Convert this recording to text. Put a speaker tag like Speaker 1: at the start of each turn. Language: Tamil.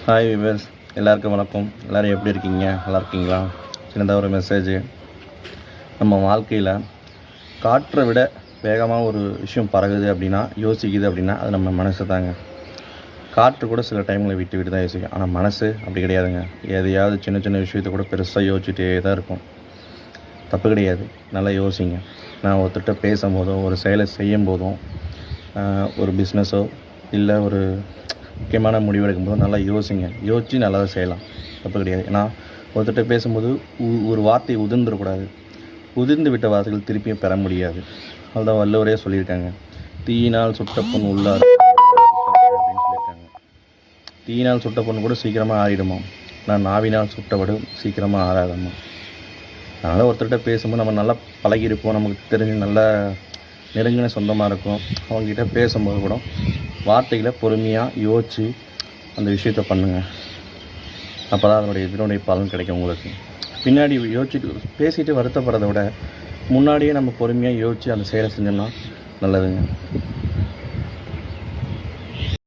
Speaker 1: ஹாய் விவர்ஸ், எல்லாருக்கும் வணக்கம். எல்லோரும் எப்படி இருக்கீங்க? நல்லா இருக்கீங்களா? சின்னதாக ஒரு மெசேஜ். நம்ம வாழ்க்கையில் காற்றை விட வேகமாக ஒரு விஷயம் பறகுது அப்படின்னா, யோசிக்குது அப்படின்னா அது நம்ம மனசு தாங்க. காற்று கூட சில டைமில் விட்டு விட்டு தான் யோசிக்கும். ஆனால் மனசு அப்படி கிடையாதுங்க. எதையாவது சின்ன சின்ன விஷயத்தை கூட பெருசாக யோசிச்சுட்டே தான் இருக்கும். தப்பு கிடையாது, நல்லா யோசிங்க. நான் ஒருத்தர்கிட்ட பேசும்போதும் ஒரு செயலை செய்யும் போதும் ஒரு பிஸ்னஸோ இல்லை ஒரு முக்கியமான முடிவு எடுக்கும்போது நல்லா யோசித்து நல்லா செய்யலாம். தப்பு கிடையாது. ஏன்னா ஒருத்தர்கிட்ட பேசும்போது ஒரு வார்த்தை உதிர்ந்துடக்கூடாது. உதிர்ந்து விட்ட வார்த்தைகள் திருப்பியும் பெற முடியாது. அதுதான் வள்ளுவரே சொல்லியிருக்காங்க, தீயினால் சுட்ட பொண்ணு உள்ளார் அப்படின்னு சொல்லியிருக்காங்க. தீயினால் சுட்ட பொண்ணு கூட சீக்கிரமாக ஆறிடுமா, நான் நாவினால் சுட்டவடு சீக்கிரமாக ஆறாதம்மா. அதனால் ஒருத்தர்கிட்ட பேசும்போது நம்ம நல்லா பழகியிருப்போம், நமக்கு தெரிஞ்சு நல்லா நெருங்கின சொந்தமாக இருக்கும். அவங்ககிட்ட பேசும்போது கூட வார்த்தைகளை பொறுமையாக யோசித்து அந்த விஷயத்தை பண்ணுங்கள். அப்போ தான் இதனுடைய பலன் கிடைக்கும் உங்களுக்கு. பின்னாடி யோசிச்சுட்டு பேசிட்டு வருத்தப்படுறதை விட முன்னாடியே நம்ம பொறுமையாக யோசித்து அந்த செயலை செஞ்சோம்னா நல்லதுங்க.